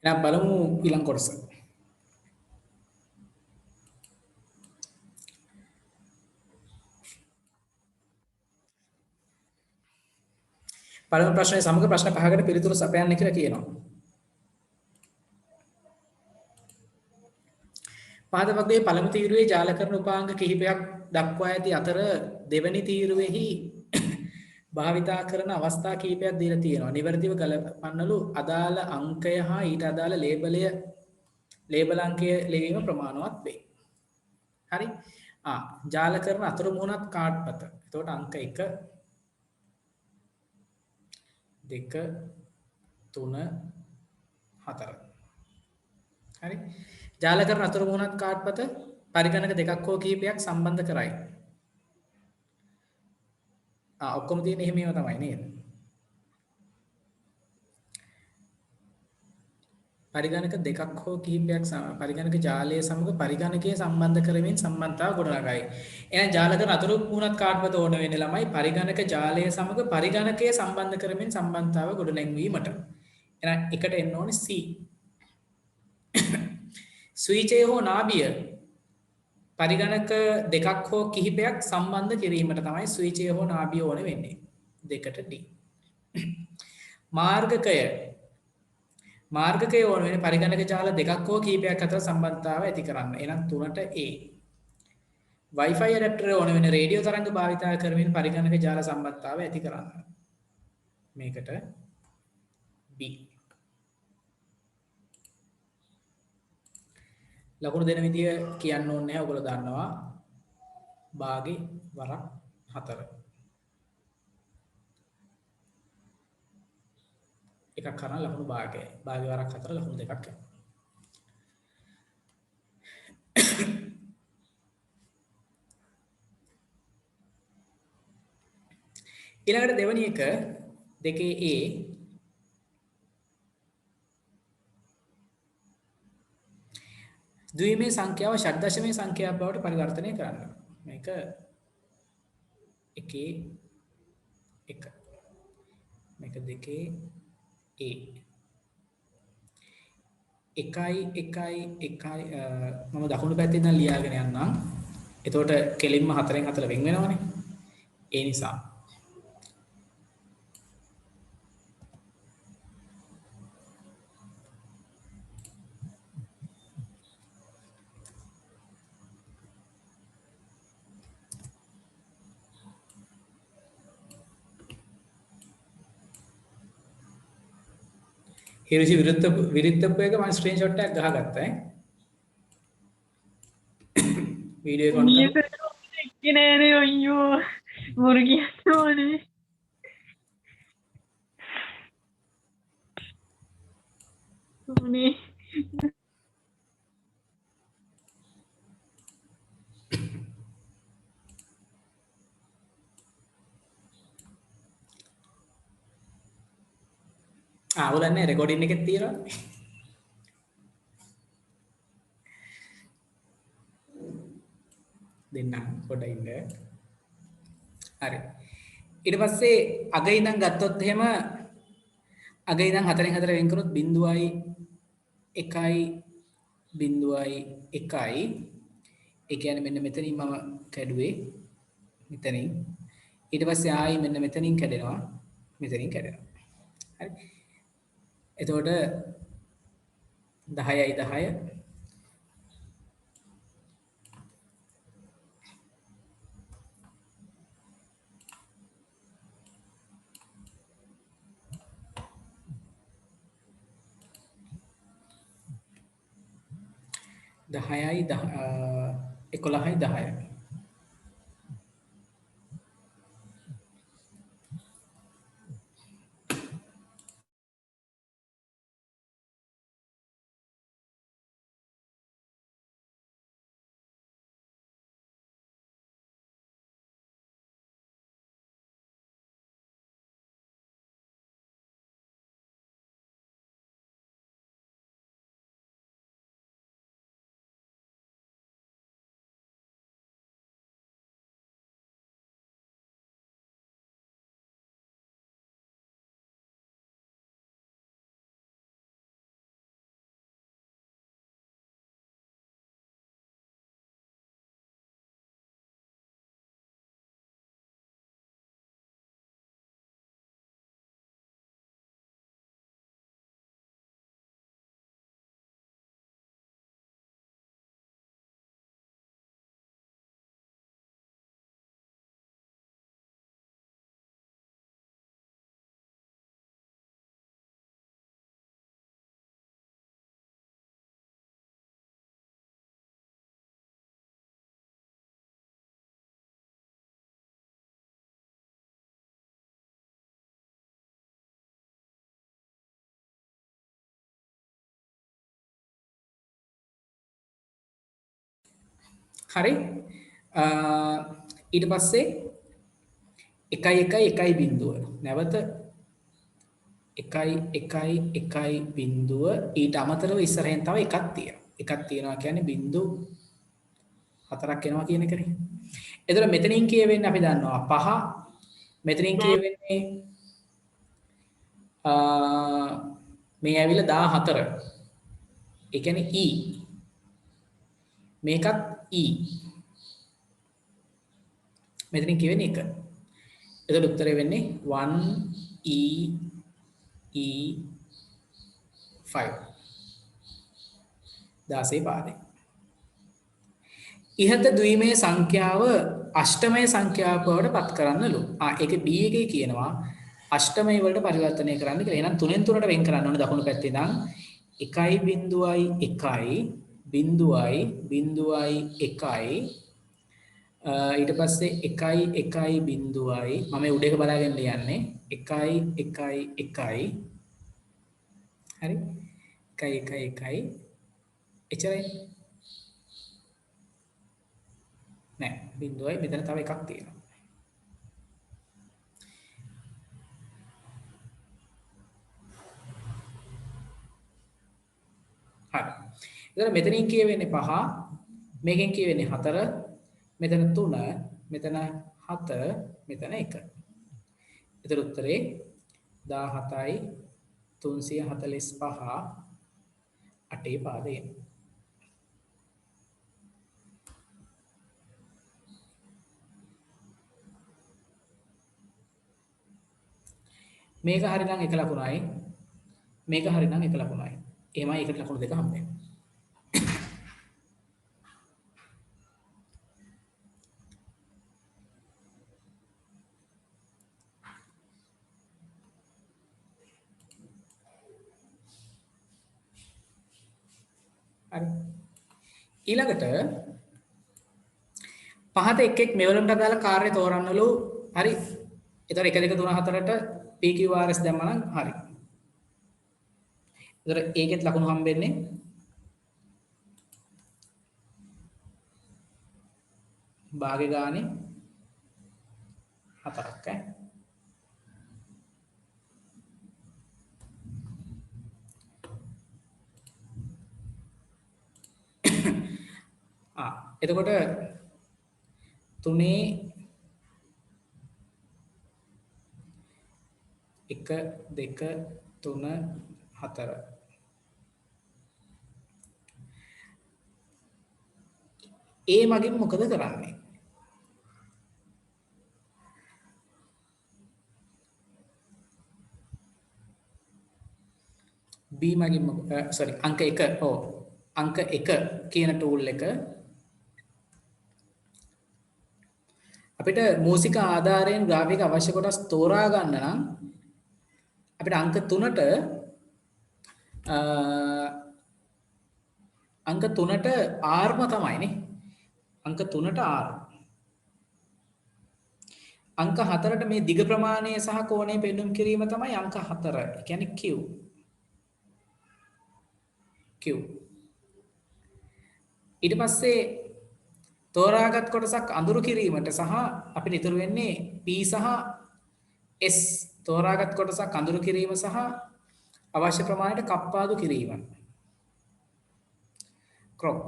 එහෙනම් බලමු ඊළඟ කොටස. පළවෙනි ප්‍රශ්නේ සමග ප්‍රශ්න පහකට පිළිතුරු සපයන්න කියලා කියනවා. පහත වර්ගයේ පළමු තීරුවේ ජාලකරණ උපාංග කිහිපයක් දක්වා ඇති අතර දෙවැනි තීරුවේහි භාවිතා කරන අවස්ථා කිහිපයක් දීලා තියෙනවා. නිවැරදිව ගලපන්නලු අදාළ අංකය හා ඊට අදාළ ලේබල් අංකය ලිවීම ප්‍රමාණවත් වේ. හරි? ජාලකරණ අතුරු මුහුණත් කාඩ්පත. එතකොට අංක 1 2 3 4. හරි? ජාලකරණ අතුරු මුහුණත් කාඩ්පත පරිගණක දෙකක් හෝ කිහිපයක් සම්බන්ධ කරයි. ඔක්කොම තියෙන එහෙම ඒවා තමයි නේද? පරිගණක දෙකක් හෝ කිහිපයක් පරිගණක ජාලය සමග පරිගණකයේ සම්බන්ධ කරමින් සම්බන්ධතාව ගොඩනගයි. එහෙනම් ජාලකරණ අතුරු මුහුණත් කාඩ්පත ඕන වෙන්නේ ළමයි පරිගණක ජාලය සමග පරිගණකයේ සම්බන්ධ කරමින් සම්බන්ධතාව ගොඩනැංවීමට. එහෙනම් එකට එන්න ඕනේ C. ස්විචය හෝ නාභිය පරිගණක දෙකක් හෝ කිහිපයක් සම්බන්ධ කිරීමට තමයි ස්විචය හෝ නාභිය ඕන වෙන්නේ. දෙකට D. මාර්ගකය ඕන වෙන්නේ පරිගණක ජාල දෙකක් හෝ කිහිපයක් අතර සම්බන්ධතාව ඇති කරන්න. එහෙනම් 3ට A. Wi-Fi adapter ඕන වෙන්නේ රේඩියෝ තරංග භාවිතා කරමින් පරිගණක ජාල සම්බන්ධතාව ඇති කරන්න. මේකට B. ලකුණු දෙන විදිය කියන්න ඕනේ නැහැ. ඔයගොල්ලෝ දන්නවා. භාගේ වරක් 4. එකක් කරන ලකුණු භාගය. භාගේ වරක් 4 ලකුණු දෙකක් යනවා. ඊළඟට දෙවෙනි එක 2A ද්විමේ සංඛ්‍යාව ෂඩ් දශමයේ සංඛ්‍යාවක් බවට පරිවර්තනය කරන්න. මේක 1 1 මේක 2A 1 මම දකුණු පැත්තේ ඉඳන් ලියාගෙන යන්නම්. එතකොට කෙලින්ම 4න් 4 වෙන් වෙනවනේ. ඒ නිසා හිරුචි විරුද්ධ එක මම ස්ක්‍රීන්ෂොට් එකක් ගහගත්තා ඈ. වීඩියෝ එක ඔන් කරලා නෑනේ අයියෝ මොර කියනවනේ. උනේ අවුලන්නේ රෙකෝඩින් එකෙත් තියෙනවා. දෙන්නම් පොඩ්ඩක් ඉන්න. හරි. ඊට පස්සේ අග ඉඳන් ගත්තොත් එහෙම අග ඉඳන් 4න් 4 වෙන් කරොත් 0.1 0.1 ඒ කියන්නේ මෙන්න මෙතනින් මම කැඩුවේ මෙතනින්. ඊට පස්සේ ආයි මෙන්න මෙතනින් කැඩෙනවා. මෙතනින් කැඩෙනවා. හරි. එතකොට 10යි 10 10යි 11යි 10යි හරි ඊට පස්සේ 1 බිංදුව නැවත 1 බිංදුව ඊට අමතරව ඉස්සරහෙන් තව එකක් තියෙනවා. එකක් තියෙනවා කියන්නේ බිංදු 4ක් එනවා කියන එකනේ. එතකොට මෙතනින් කියවෙන්නේ අපි දන්නවා 5 මෙතනින් කියවෙන්නේ මේ ඇවිල්ලා 14. ඒ කියන්නේ E මේකත් E මෙතනින් කියවෙන්නේ 1. එතකොට උත්තරේ වෙන්නේ 1 E 5 16 පාදේ. ඉහත ද්විමය සංඛ්‍යාව අෂ්ටමය සංඛ්‍යාව බවට පත් කරන්නලු. ඒක D එකේ කියනවා අෂ්ටමය වලට පරිවර්තනය කරන්න කියලා. එහෙනම් 3න් 3ට වෙන් කරන්න ඕනේ දකුණු පැත්තේ ඉඳන් 1.1 බිංදුවයි 1 ඊට පස්සේ 1 බිංදුවයි මම උඩ එක බලාගෙන යන්නේ 1 හරි 1 එච්චරයි නෑ බිංදුවයි මෙතන තව එකක් තියෙනවා හරි එතන මෙතනින් කියවෙන්නේ 5 මේකෙන් කියවෙන්නේ 4 මෙතන 3 මෙතන 7 මෙතන 1 එතන උත්තරේ 17යි 345 8 පාදයෙන් මේක හරිනම් එක ලකුණයි මේක හරිනම් එක ලකුණයි එහෙමයි එකට ලකුණු දෙක හම්බ වෙනවා හරි ඊළඟට පහත එක් මෙවලමට අදාළ කාර්ය තෝරන්නලු හරි එතකොට 1 2 3 4ට PQRS දැම්මම නම් හරි එතකොට ඒකෙත් ලකුණු හම්බෙන්නේ භාගේ ගානේ 4ක් එතකොට 3 1 2 3 4 ඒ මගින් මොකද කරන්නේ B මගින් sorry අංක 1 අංක 1 කියන ටූල් එක අපිට මූසික ආධාරයෙන් ග්‍රාෆික අවශ්‍ය කොටස් තෝරා ගන්න නම් අපිට අංක 3ට අංක 3ට R ම තමයිනේ අංක 3ට R අංක 4ට මේ දිග ප්‍රමාණය සහ කෝණය පෙන්වුම් කිරීම තමයි අංක 4 ඒ කියන්නේ Q ඊට පස්සේ තෝරාගත් කොටසක් අඳුරු කිරීමට සහ අපිට ඉතුරු වෙන්නේ P සහ S තෝරාගත් කොටසක් අඳුරු කිරීම සහ අවශ්‍ය ප්‍රමාණයට කප්පාදු කිරීම crop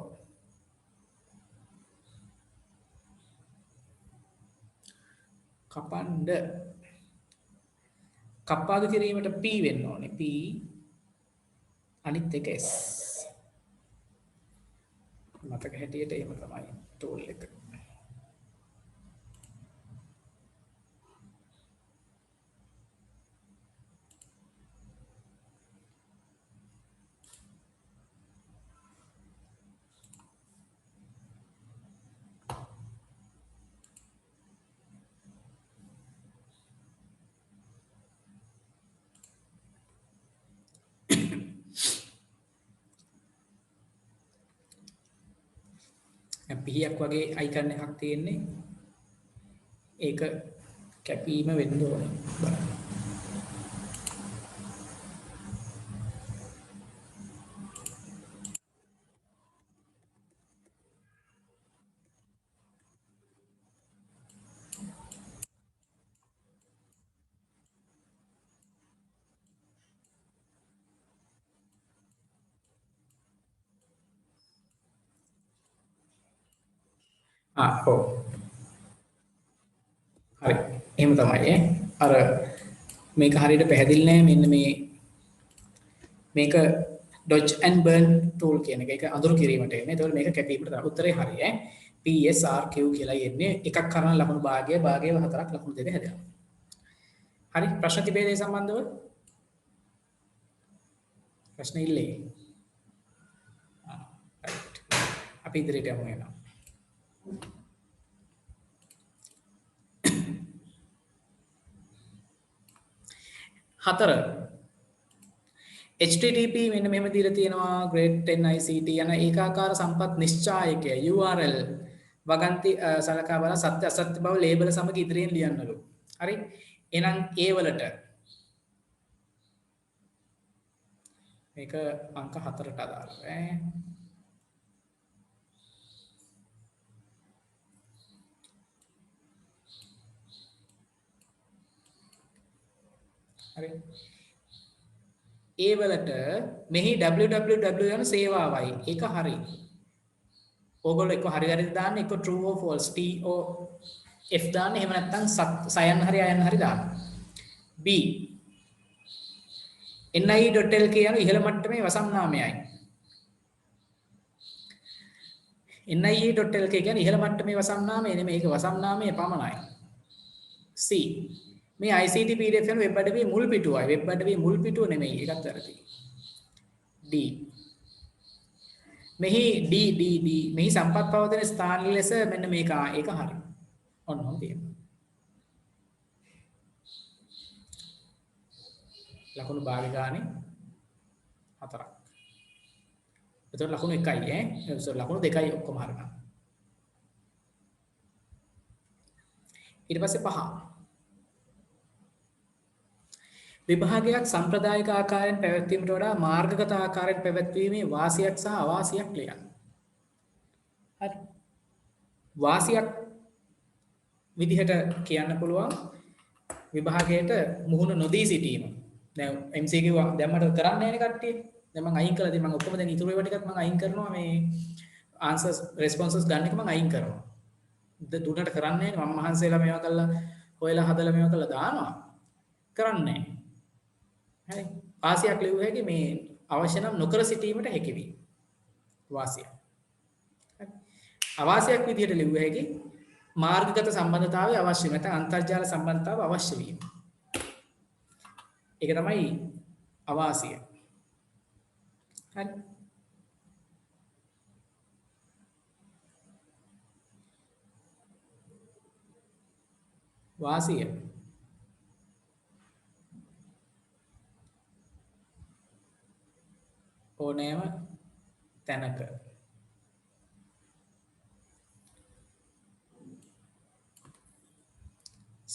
කපන්ඩ කප්පාදු කිරීමට P වෙන්න ඕනේ P අනිත් එක S මතක හැටියට එහෙම තමයි ටූල් එක පිහියක් වගේ අයිකන් එකක් තියෙන්නේ ඒක කැපීම වෙන්න ඕනේ බලන්න ඔව්. හරි. එහෙම තමයි අර මේක හරියට පැහැදිලි නෑ මෙන්න මේක dodge and burn tool කියන එක. ඒක අඳුරු කිරීමට එන්නේ. ඒතකොට මේක කැපීමට තමයි උත්තරේ හරි PSRQ කියලා එන්නේ එකක් කරන ලකුණු භාගය භාගයේ 4ක් ලකුණු දෙක හැදෙනවා. හරි ප්‍රශ්න තිබේද ඒ සම්බන්ධව? ප්‍රශ්න ඉල්ලේ. අපි ඉදිරියට යමු එනවා. හතර HTTP මෙන්න මෙහෙම දීලා තියෙනවා grade 10 ICT යන ඒකාකාර සම්පත් නිශ්චායකය URL වගන්ති සලකා බල සත්‍ය අසත්‍ය බව ලේබල් සමග ඉදිරියෙන් ලියන්නලු. හරි. එහෙනම් ඒ වලට මේක අංක 4ට අදාළව හරි. ඒ වලට මෙහි www යන සේවාවයි. ඒක හරි. ඕගොල්ලෝ එක්ක හරි හරි දාන්න එක්ක true or false TOF දාන්න එහෙම නැත්නම් සයන් හරි අයන් හරි දාන්න. B NIE.lk යන ඉහළ මට්ටමේ වසම් නාමයයි. NIE.lk කියන්නේ ඉහළ මට්ටමේ වසම් නාමය නෙමෙයි ඒක වසම් නාමය පමණයි. C මේ ICT PDF යන වෙබ් අඩවියේ මුල් පිටුවයි. වෙබ් අඩවියේ මුල් පිටුව නෙමෙයි. ඒකත් වැරදි. D මෙහි D මෙහි සම්පත් පවතින ස්ථාන ලෙස මෙන්න මේක ඒක හරි. ඔන්න ඔහොම තියෙනවා. ලකුණු භාග ගානේ 4ක්. එතකොට ලකුණු 1යි ලකුණු 2යි ඔක්කොම හරිනම්. ඊට පස්සේ 5 විභාගයක් සම්ප්‍රදායික ආකාරයෙන් පැවැත්වීමට වඩා මාර්ගගත ආකාරයෙන් පැවැත්වීමේ වාසියක් සහ අවාසියක් ලියන්න. හරි. වාසියක් විදිහට කියන්න පුළුවන් විභාගයට මුහුණ නොදී සිටීම. දැන් MCQ දැම්මට කරන්නේ නැහැ නේ කට්ටිය. දැන් මම අයින් කළා. ඉතින් මම ඔක්කොම දැන් ඉතුරු ඒවා ටිකත් මම අයින් කරනවා මේ answers responses ගන්න එක මම අයින් කරනවා. දුන්නට කරන්නේ නැහැ. මම මහන්සියලා මේවා කරලා හොයලා හදලා මේවා කරලා දානවා. කරන්නේ නැහැ. හරි වාසියක් ලියුව හැකි මේ අවශ්‍ය නම් නොකර සිටීමට හැකි වී වාසිය. හරි අවාසියක් විදිහට ලියුව හැකි මාර්ගගත සම්බන්ධතාවය අවශ්‍ය නැත්නම් අන්තර්ජාල සම්බන්ධතාව අවශ්‍ය වීම. ඒක තමයි අවාසිය. හරි වාසිය ඕනෑම තැනක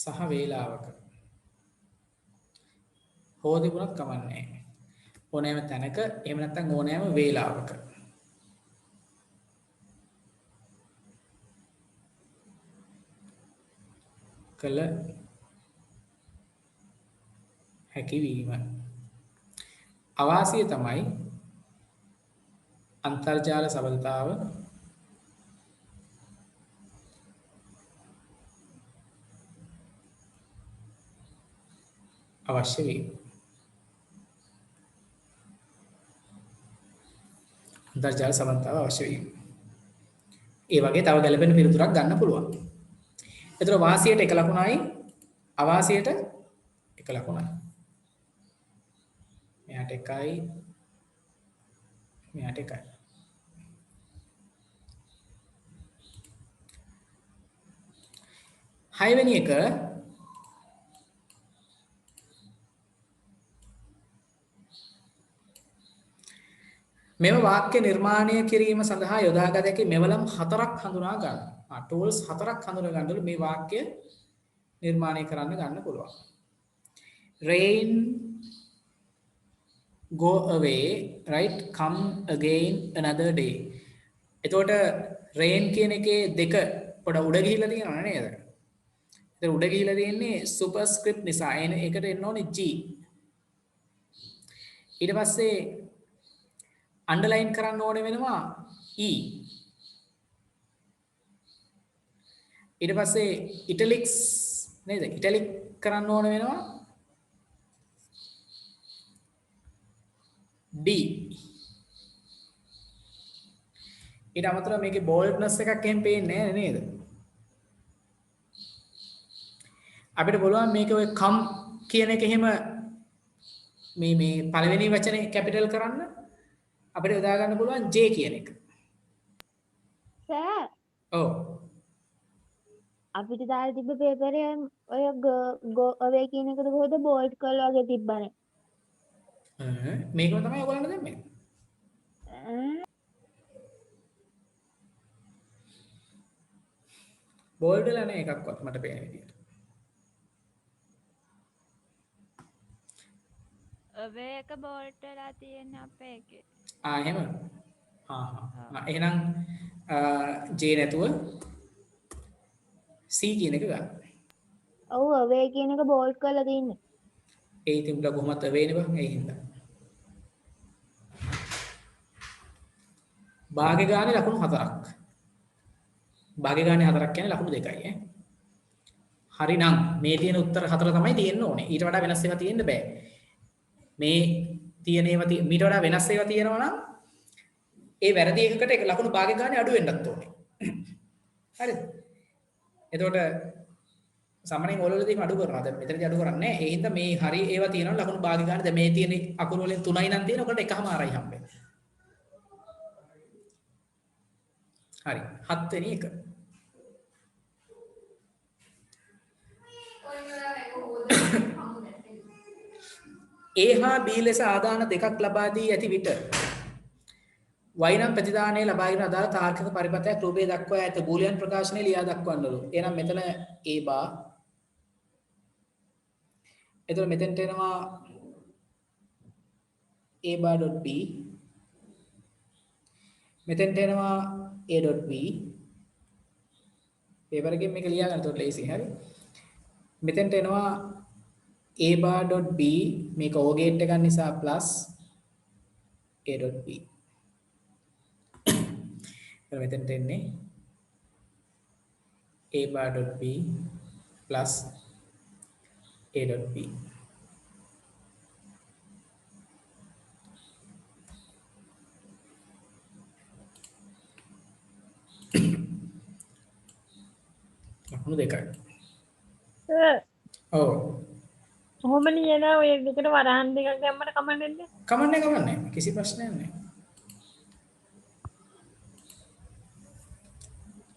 සහ වේලාවක හෝ තිබුණත් කමන්නේ ඕනෑම තැනක එහෙම නැත්නම් ඕනෑම වේලාවක කළ හැකිවීම අවාසිය තමයි අන්තර්ජාල සබඳතාව අවශ්‍ය වීම. අන්තර්ජාල සබඳතාව අවශ්‍ය වීම. ඒ වගේ තව ගැළපෙන පිළිතුරක් ගන්න පුළුවන්. ඒතර වාසියට 1 ලකුණයි අවාසියට 1 ලකුණයි. මෙයාට 1යි මෙයාට 1යි. හයවෙනි එක මෙම වාක්‍ය නිර්මාණය කිරීම සඳහා යොදාගත හැකි මෙවලම් 4ක් හඳුනා ගන්න. tools 4ක් හඳුනා ගන්නලු මේ වාක්‍ය නිර්මාණය කරන්න ගන්න පුළුවන්. rain go away right come again another day. එතකොට rain කියන එකේ දෙක පොඩ උඩ ගිහිල්ලා තියෙනව නේද? ඒතර උඩ ගිහිල්ලා තියෙන්නේ superscript නිසා ඒකට එන්න ඕනේ G. ඊට පස්සේ අන්ඩර්ලයින් කරන්න ඕනේ වෙනවා E. ඊට පස්සේ ඉටලික්ස් නේද? ඉටලික් කරන්න ඕන වෙනවා D. ඊට අමතරව මේකේ බෝල්ඩ්නස් එකක් එහෙම පේන්නේ නැහැ නේද? අපිට බලන්න මේක ඔය කම් කියන එක එහෙම මේ පළවෙනි වචනේ කැපිටල් කරන්න අපිට යොදා ගන්න පුළුවන් J කියන එක. සර් ඔව්. අපිට දාලා තිබ්බ පේපරේ ඔය ඔවේ කියන එකද කොහෙද බෝල්ට් කරලා වගේ තිබ්බනේ. මේකම තමයි ඔයගොල්ලන්ට දෙන්නේ. බෝල්ඩ් වෙලා නැහැ එකක්වත් මට පේන විදියට. ඔබේ එක බෝල්ට් වෙලා තියෙන අපේ එකේ. එහෙම. එහෙනම් J නැතුව C කියන එක ගන්න. ඔව් ඔවේ කියන එක බෝල්ට් කරලා තින්නේ. ඒ ඉතින් උඹලා කොහොමද වෙන්නේ බං ඒ හින්දා. භාගේ ගානේ ලකුණු 4ක්. භාගේ ගානේ 4ක් කියන්නේ ලකුණු 2යි ඈ. හරිනම් මේ තියෙන උත්තර 4 තමයි තියෙන්න ඕනේ. ඊට වඩා වෙනස් ඒවා තියෙන්න බෑ. මේ තියෙන ඒවා මීට වඩා වෙනස් ඒවා තියෙනවා නම් ඒ වැරදි එකකට ඒක ලකුණු භාගේ ගානේ අඩු වෙන්නත් ඕනේ. හරිද? එතකොට සාමාන්‍යයෙන් ඕලවලදී අඩු කරනවා. දැන් මෙතනදී අඩු කරන්නේ නැහැ. ඒ හින්දා මේ හරි ඒවා තියෙනවා ලකුණු භාගේ ගානේ. දැන් මේ තියෙන අකුරු වලින් 3යි නම් තියෙන. ඔකට එකමාරයි හම්බෙන්නේ. හරි 7 වෙනි එක. A හා B ලෙස ආදාන දෙකක් ලබා දී ඇති විට y නම් ප්‍රතිදානයේ ලබාගෙන අදාළ තාර්කික පරිපථයක් රූපයේ දක්වා ඇත බූලියන් ප්‍රකාශනයේ ලියා දක්වන්නලු. එහෙනම් මෙතන A bar. එතකොට මෙතෙන්ට එනවා A bar dot B. මෙතෙන්ට එනවා A dot B. පේපර් එකෙන් මේක ලියා ගන්න උඩ ලේසි හරි. මෙතෙන්ට එනවා A bar dot B මේක O gate එකක් නිසා plus A dot B. එතන මෙතෙන්ට එන්නේ A bar dot B plus A dot B. ලකුණු දෙකයි. ඔව්. කොහොම ලියන ඔය දෙකට වරහන් දෙකක් දැම්මට කමන්නේ නැද්ද? කමන්නේ කිසි ප්‍රශ්නයක් නැහැ.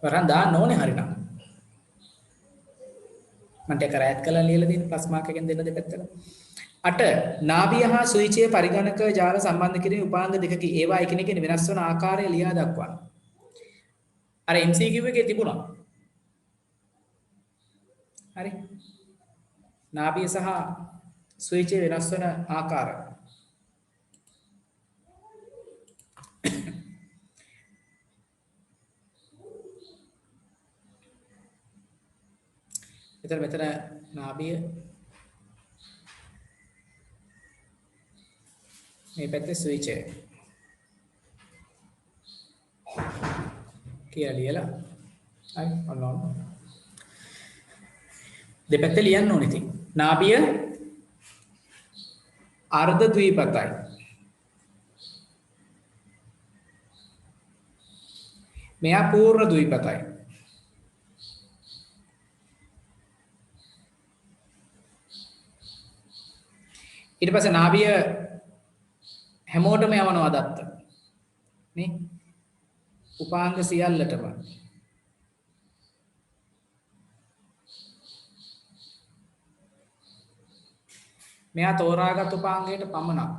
වරහන් දාන්න ඕනේ හරිනම්. මන්ට කරයත් කළා ලියලා දෙන්න ප්ලස් මාක් එකෙන් දෙන්න දෙපැත්තට. 8 නාභිය හා සුවිචය පරිගණක ජාල සම්බන්ධ කිරීමේ උපාංග දෙකකි. ඒවා එකිනෙකින් වෙනස් වන ආකාරය ලියා දක්වන්න. අර MCQ එකේ තිබුණා. හරි. නාභිය සහ සුවිචය වෙනස් වන ආකාරය. මෙතන නාභිය මේ පැත්තේ ස්විච් එක කියලා ලියලා හරි ඔන්න දෙපැත්තේ ලියන්න ඕනේ ඉතින් නාභිය අර්ධ ද්විපතයි මෙයා පූර්ණ ද්විපතයි ඊට පස්සේ නාභිය හැමෝටම යවනවා දත්ත නේ උපාංග සියල්ලටම මෙයා තෝරාගත් උපාංගයට පමණක්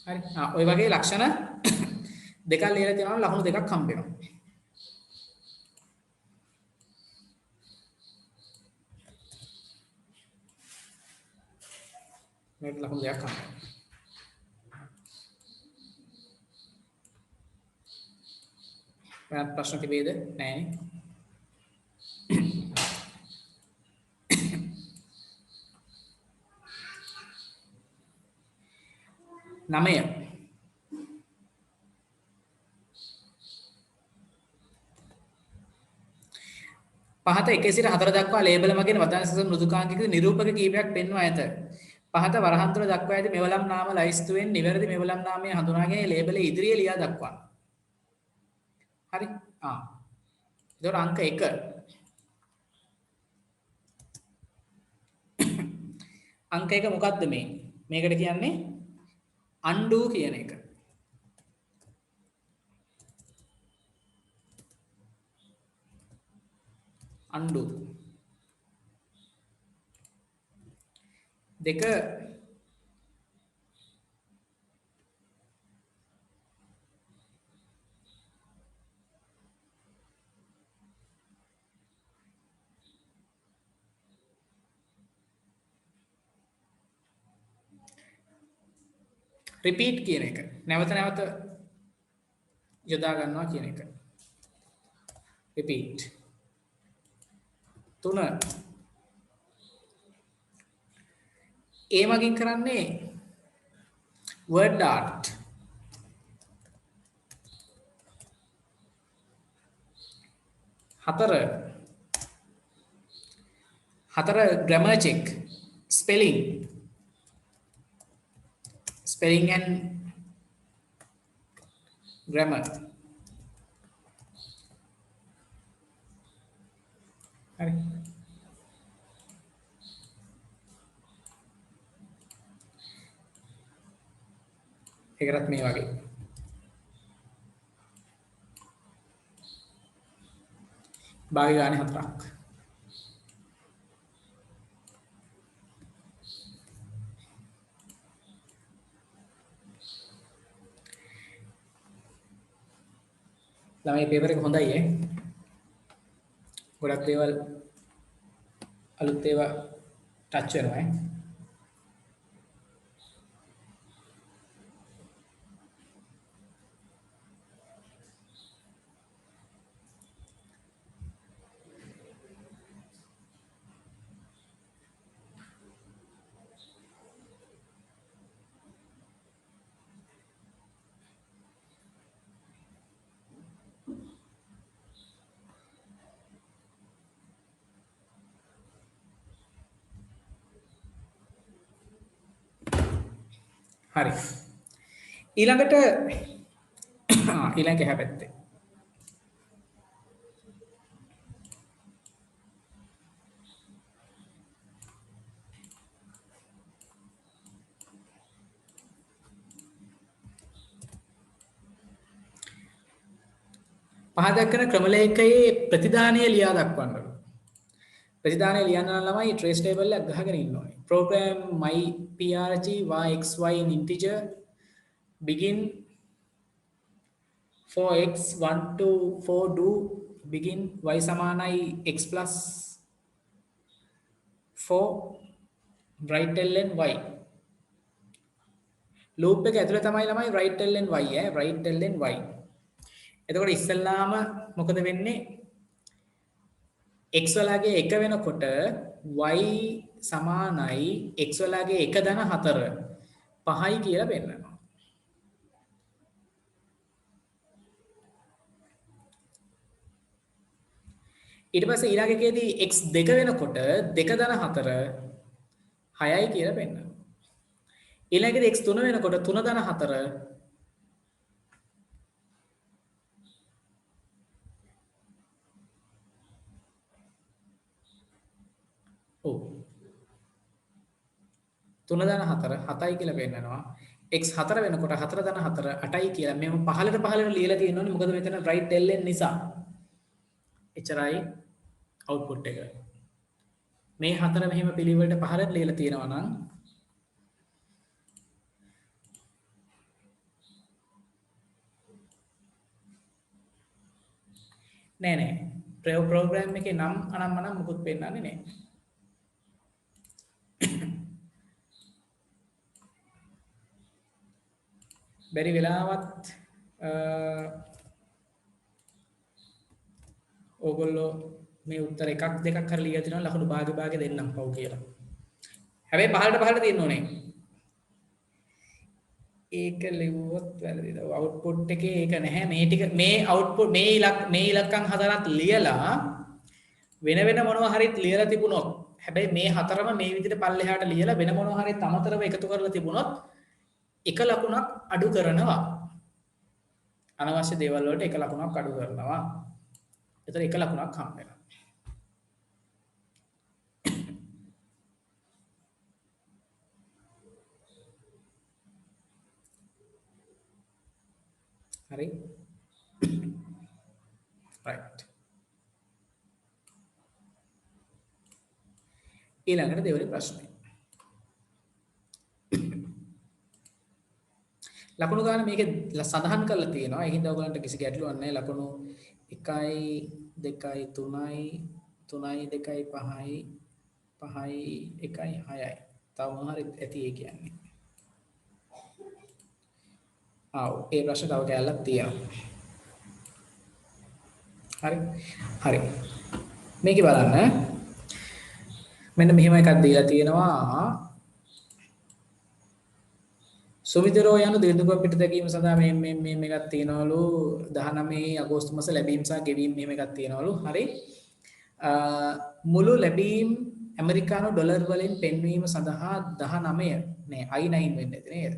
හරි ඔය වගේ ලක්ෂණ දෙකක් ලියලා තියෙනවා ලකුණු දෙකක් හම්බ වෙනවා මේක ලකුණු දෙකක් හම්බ වෙනවා ප්‍රශ්න තිබේද නැහැ 9 පහත 1 සිට 4 දක්වා ලේබල මගින් වදන සසු මෘදුකාංකික නිරූපක කීපයක් පෙන්වා ඇත. පහත වරහන් තුල දක්වා ඇති මෙවලම් නාම ලයිස්තුවෙන් නිවැරදි මෙවලම් නාමය හඳුනාගෙන ලේබලේ ඉදිරියේ ලියා දක්වන්න. හරි. එතකොට අංක 1. අංක 1 මොකද්ද මේ? මේකට කියන්නේ undo කියන එක. undo. 2 repeat කියන එක. නැවත නැවත යොදා ගන්නවා කියන එක. repeat. 3 ඒ මගින් කරන්නේ word art. 4 grammar check, spelling and grammar. හරි. ඒකටත් මේ වගේ. භාගය ගානේ 4ක්. ළමයි පේපර් එක හොඳයි ඈ. ගොඩක් දේවල් අලුත් ඒවා ටච් වෙනවා ඈ. හරි. ඊළඟට ඊළඟ හැපැත්තේ. පහ දක්වන ක්‍රමලේඛයේ ප්‍රතිදානය ලියා දක්වන්න. ප්‍රතිදානය ලියන්න නම් ළමයි trace table එකක් ගහගෙන ඉන්න ඕනේ. program my prg yxy in integer begin for x 1 to 4 do begin y සමානයි x plus 4 right ln y. loop එක ඇතුලේ තමයි ළමයි right ln y right ln y. එතකොට ඉස්සෙල්ලාම මොකද වෙන්නේ? x වලගේ 1 වෙනකොට y සමානයි x වලගේ 1/4 5යි කියලා පෙන්නනවා. ඊට පස්සේ ඊළඟ එකේදී x 2 වෙනකොට 2/4 6යි කියලා පෙන්නනවා. ඊළඟට x 3 වෙනකොට 3/4 3/4 7යි කියලා පෙන්නනවා. x 4 වෙනකොට 4/4 8යි කියලා. මෙම පහළට ලියලා තියෙනවනේ. මොකද මෙතන right ln නිසා. එච්චරයි output එක. මේ 4 මෙහෙම පිළිවෙලට පහළට ලියලා තියෙනවා නම් නෑ ප්‍රෝග්‍රෑම් එකේ නම් අනම්මනම් මුකුත් පෙන්නන්නේ නෑ. බැරි වෙලාවත් ඕගොල්ලෝ මේ උත්තර එකක් දෙකක් හරි ලියලා තිනවා ලකුණු භාගෙ දෙන්නම් පව් කියලා. හැබැයි පහළට තියෙන්න ඕනේ. ඒක ලිව්වොත් වැරදිද? අවුට්පුට් එකේ ඒක නැහැ. මේ ටික මේ අවුට්පුට් මේ ඉලක්කම් හතරක් ලියලා වෙන වෙන මොනවා හරිත් ලියලා තිබුණොත් හැබැයි මේ හතරම මේ විදිහට පල්ලෙහාට ලියලා වෙන මොනවා හරිත් අමතරව එකතු කරලා තිබුණොත් එක ලකුණක් අඩු කරනවා. අනවශ්‍ය දේවල් වලට එක ලකුණක් අඩු කරනවා. එතකොට එක ලකුණක් හම්බ වෙනවා. හරි. right. ඊළඟට දෙවෙනි ප්‍රශ්නය. ලකුණු ගාන මේකේ සඳහන් කරලා තියෙනවා. ඒ හින්දා ඔයගලන්ට කිසි ගැටලුවක් නැහැ. ලකුණු 1යි 2යි 3යි 3යි 2යි 5යි 5යි 1යි 6යි. තව මොනවා හරි ඇති ඒ කියන්නේ. ඒ ප්‍රශ්න තව කැලලක් තියෙනවා. හරි. මේකේ බලන්න. මෙන්න මෙහෙම එකක් දීලා තියෙනවා. සුමිතරෝ යන දිනදුක පිට දැකීම සඳහා මේ එකක් තියනවලු 19 අගෝස්තු මාස ලැබීම් සහ ගෙවීම් මෙහෙම එකක් තියනවලු. හරි. මුළු ලැබීම් ඇමරිකානු ඩොලර් වලින් පෙන්වීම සඳහා 19 නේ I9 වෙන්නේ නැති නේද?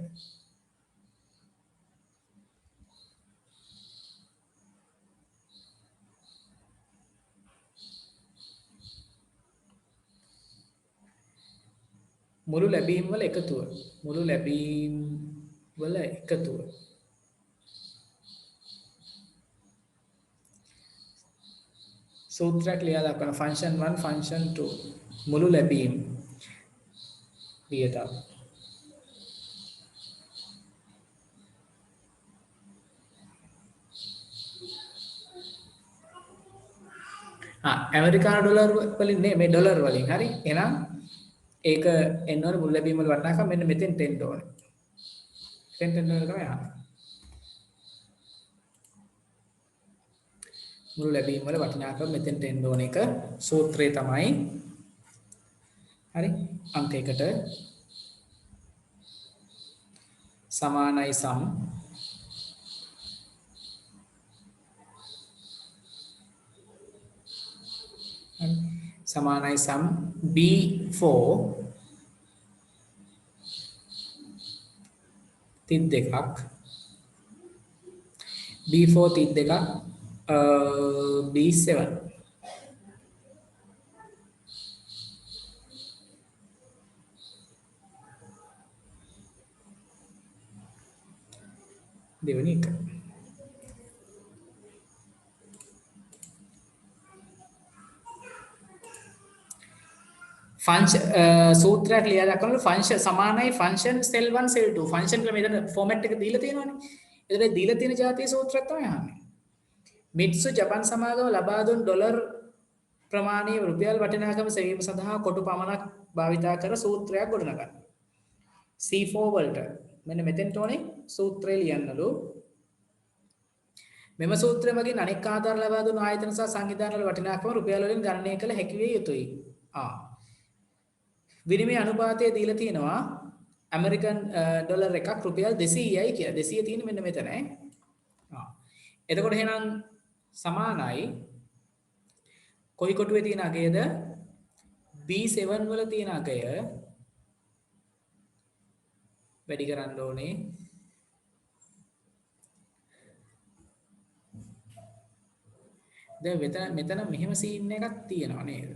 මුළු ලැබීම් වල එකතුව. මුළු ලැබීම් වල එකතුව. සූත්‍රයක් ලියා දක්වන function 1 function 2 මුළු ලැබීම් වියදම්. ඇමරිකානු ඩොලර් වලින් නේ මේ ඩොලර් වලින්. හරි. එහෙනම් ඒක එන්න ඕනේ මුළු ලැබීම වල වටිනාකම මෙන්න මෙතෙන් එන්න ඕනේ. මෙතෙන් එන්න ඕනේ තමයි අහන්නේ. මුළු ලැබීම වල වටිනාකම මෙතෙන් එන්න ඕන එක සූත්‍රය තමයි. හරි. අංකයකට සමානයි සම් සමානයි සම් B4 32ක් B4 32ක් B7 දෙවෙනි එක. සූත්‍රයක් ලියා දක්වන ෆන්ක්ෂන් සමානයි ෆන්ක්ෂන් සෙල් 1 සෙල් 2 ෆන්ක්ෂන් කියලා මෙතන ෆෝමැට් එක දීලා තියෙනවානේ. එතන දීලා තියෙන જાතිය සූත්‍රයක් තමයි අහන්නේ. මිට්සු ජපන් සමාගම ලබා දුන් ඩොලර් ප්‍රමාණීය රුපියල් වටිනාකම සෙවීම සඳහා කොටු පමණක් භාවිතා කර සූත්‍රයක් ගොඩනගන්න. C4 වලට මෙන්න මෙතෙන්ට ඕනේ සූත්‍රය ලියන්නලු. මෙම සූත්‍රය මගින් අනෙක් ආධාර ලබා දුන් ආයතන සහ සංවිධාන වල වටිනාකම රුපියල් වලින් ගණනය කළ හැකි විය යුතුයි. විනිමය අනුපාතය දීලා තියෙනවා ඇමරිකන් ඩොලර් එකක් රුපියල් 200යි කියලා. 200 තියෙන්නේ මෙන්න මෙතන ඈ. එතකොට එහෙනම් සමානයි කොයි කොටුවේ තියෙන අගයද B7 වල තියෙන අගය වැඩි කරන්න ඕනේ. දැන් මෙතන මෙහෙම සීන් එකක් තියෙනවා නේද?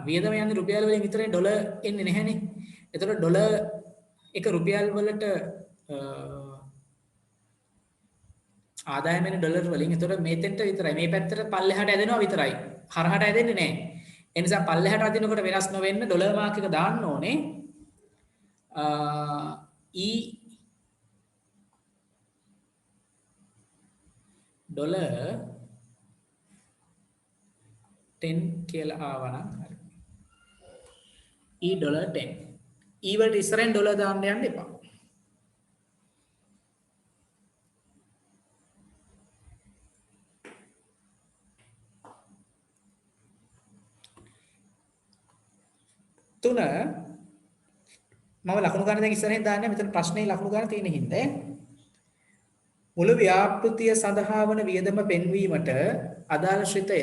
වියදම යන්නේ රුපියල් වලින් විතරයි ඩොලර් එන්නේ නැහැනේ. එතකොට ඩොලර් එක රුපියල් වලට ආදායම වෙන ඩොලර් වලින්. එතකොට මේතෙන්ට විතරයි. මේ පැත්තට පල්ලෙහාට ඇදෙනවා විතරයි. හරහාට ඇදෙන්නේ නැහැ. ඒ නිසා පල්ලෙහාට අදිනකොට වෙනස් නොවෙන්න ඩොලර් මාක් එක දාන්න ඕනේ. E ඩොලර් 10 කියලා ආවනම් හරි. E dollar 10. E වලට ඉස්සරෙන් ඩොලර් දාන්න යන්න එපා. තුන මම ලකුණු ගන්න දැන් ඉස්සරහින් දාන්නේ මෙතන ප්‍රශ්නේ ලකුණු ගන්න තියෙන හින්දා මුළු ව්‍යාපෘතිය සඳහා වන වියදම පෙන්වීමට අදාළ ශ්‍රිතය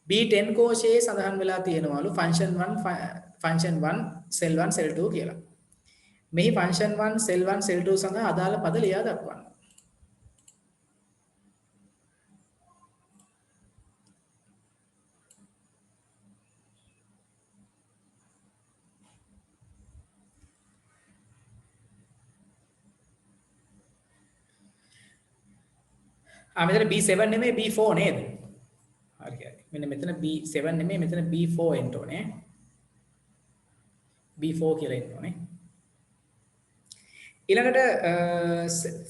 B10 කෝෂයේ සඳහන් වෙලා තියෙනවලු function 1 cell 1 cell 2 කියලා. මෙහි function 1 cell 1 cell 2 සඳහා අදාළ පද ලියා දක්වන්න. මෙතන B7 නෙමෙයි B4 නේද? හරි හරි. මෙන්න මෙතන B7 නෙමෙයි මෙතන B4 එන්න ඕනේ. B4 කියලා එන්න ඕනේ. ඊළඟට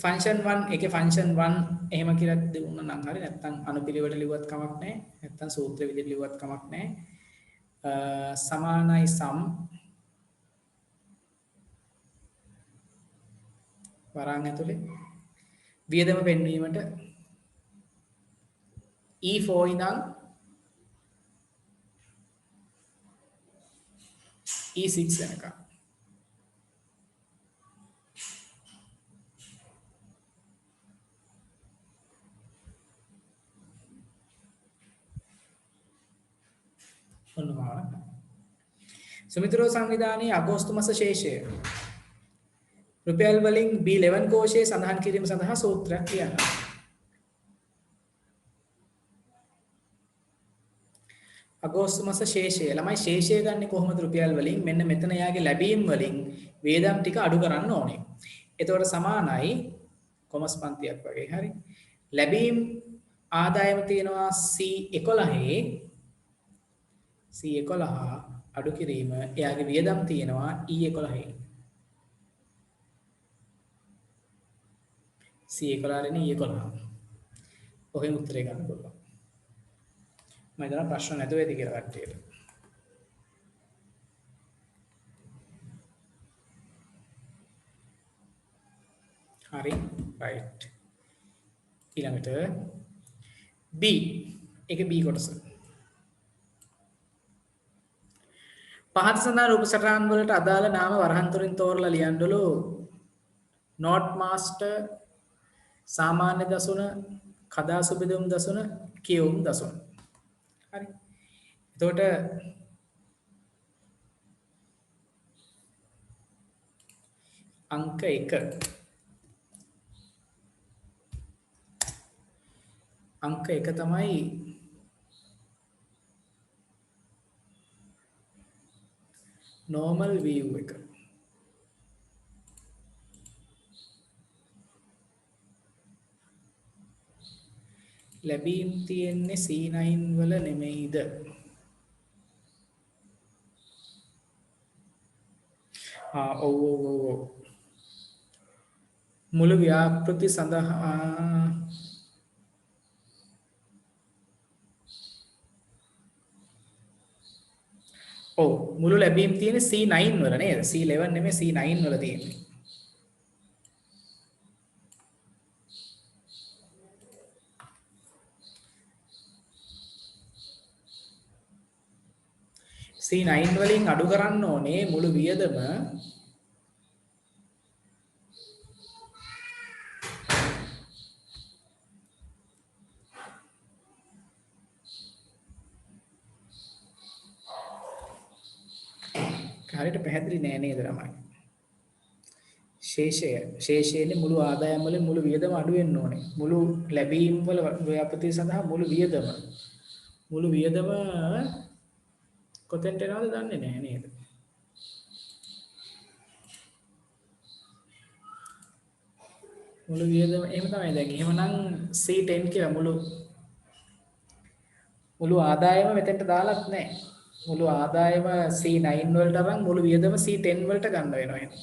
function 1 එකේ function 1 එහෙම කියලා දුන්නා නම් හරි නැත්නම් අනුපිළිවෙලට ලිව්වත් කමක් නැහැ. නැත්නම් සූත්‍ර විදිහට ලිව්වත් කමක් නැහැ. සමානයි සම් වරන් ඇතුලේ වියදම පෙන්වීමට E4 ඉඳන් E6 වෙනකම් ඔන්නමාන සුමිත්‍රෝ සංවිධානයේ අගෝස්තු මාස ශේෂය රුපියල් වලින් B11 කෝෂයේ සඳහන් කිරීම සඳහා සූත්‍රයක් කියන්න. අගෝස්තු මාස ශේෂය ළමයි ශේෂය ගන්න කොහොමද රුපියල් වලින් මෙන්න මෙතන යාගේ ලැබීම් වලින් වේදම් ටික අඩු කරන්න ඕනේ. එතකොට සමානයි කොමස් පන්තියක් වගේ හරි. ලැබීම් ආදායම තියෙනවා C11 අඩු කිරීම එයාගේ වියදම් තියෙනවා E11. C11 නේ E11. ඔහෙන් උත්තරේ ගන්න පුළුවන්. මම හිතනවා ප්‍රශ්න නැතුව ඇති කියලා කට්ටියට. හරි right. ඊළඟට B ඒකේ B කොටස. පහත සඳහන් රූප සටහන් වලට අදාළ නාම වරහන් තුලින් තෝරලා ලියන්නලු note master සාමාන්‍ය දසුන කදාසු බෙදුම් දසුන කියවුම් දසුන. හරි. එතකොට අංක 1 අංක 1 තමයි normal view එක. ලැබීම් තියෙන්නේ C9 වල නෙමෙයිද? ඔව් මුළු ව්‍යාපෘති සඳහා මුළු ලැබීම් තියෙන්නේ C9 වල නේද? C11 නෙමෙයි C9 වල තියෙන්නේ. C9 වලින් අඩු කරන්න ඕනේ මුළු වියදම හරියට පැහැදිලි නෑ නේද ළමයි? ශේෂයේ මුළු ආදායම් වලින් මුළු වියදම අඩු වෙන්න ඕනේ. මුළු ලැබීම් වල ව්‍යාපෘතිය සඳහා මුළු වියදම කොතෙන්ට එනවද දන්නේ නැහැ නේද? මුළු වියදම එහෙම තමයි දැන්. එහෙමනම් C10 කියලා මුළු ආදායම මෙතෙන්ට දාලත් නැහැ. මුළු ආදායම C9 වලට අරන් මුළු වියදම C10 වලට ගන්න වෙනවා එහෙනම්.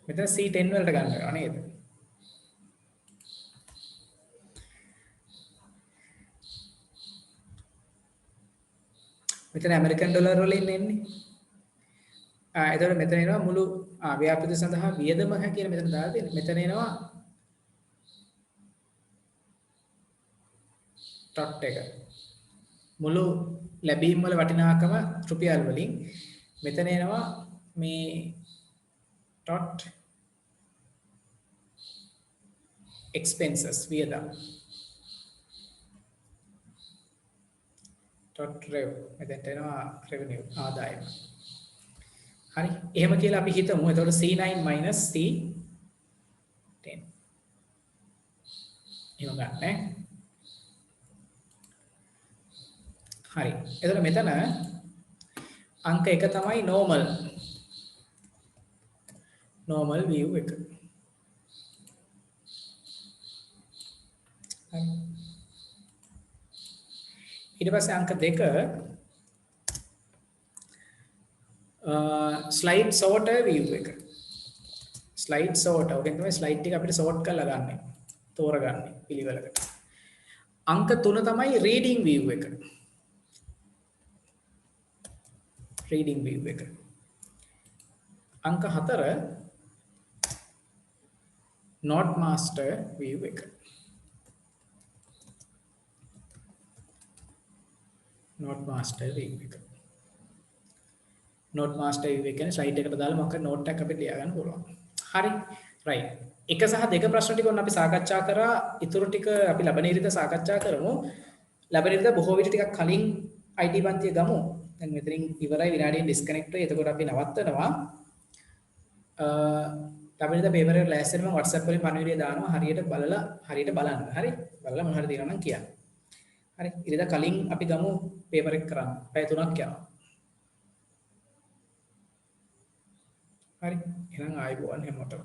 මෙතන C10 වලට ගන්න වෙනවා නේද? මෙතන ඇමරිකන් ඩොලර් වලින් එන්නේ. එතකොට මෙතන එනවා මුළු ව්‍යාපෘති සඳහා වියදම කියලා මෙතන දාලා තියෙනවා. මෙතන එනවා ටොට් එක. මුළු ලැබීම් වල වටිනාකම රුපියල් වලින් මෙතන එනවා මේ ටොට් expenses වියදම්. ටොට් rev මෙතනට එනවා revenue ආදායම. හරි. එහෙම කියලා අපි හිතමු. එතකොට C9 minus C10. එහෙම ගන්න. හරි. එතකොට මෙතන අංක 1 තමයි normal view එක. හරි. ඊට පස්සේ අංක 2 slide sorter view එක. slide sorter. ඔකෙන් තමයි slide ටික අපිට sort කරලා ගන්න. තෝරගන්නේ පිළිවෙලකට. අංක 3 තමයි reading view එක. reading view එක. අංක 4 note master view එක. note master view එක. note master view එක කියන්නේ slide එකට දාලා මොකක් note එකක් අපිට ලියා ගන්න පුළුවන්. හරි. right. 1 සහ 2 ප්‍රශ්න ටික ඔන්න අපි සාකච්ඡා කරා. ඊටු ටික අපි ලබන ඉරිදා සාකච්ඡා කරමු. ලබන ඉරිදා බොහෝ විට ටිකක් කලින් IT පන්තිය ගමු. දැන් මෙතනින් ඉවරයි විනාඩියෙන් ඩිස්කනෙක්ට් වෙයි. එතකොට අපි නවත්තනවා. ලබන ඉරිදා පේපර් එක ලෑස්ති වෙන මම WhatsApp වලින් පණිවිඩය දානවා. හරියට බලලා හරියට බලන්න. හරි. බලලා මොන හරි තියෙනවා නම් කියන්න. හරි. ඉරිදා කලින් අපි ගමු පේපර් එක කරන්න. පැය 3ක් යනවා. හරි. එහෙනම් ආයෙත් හැමෝටම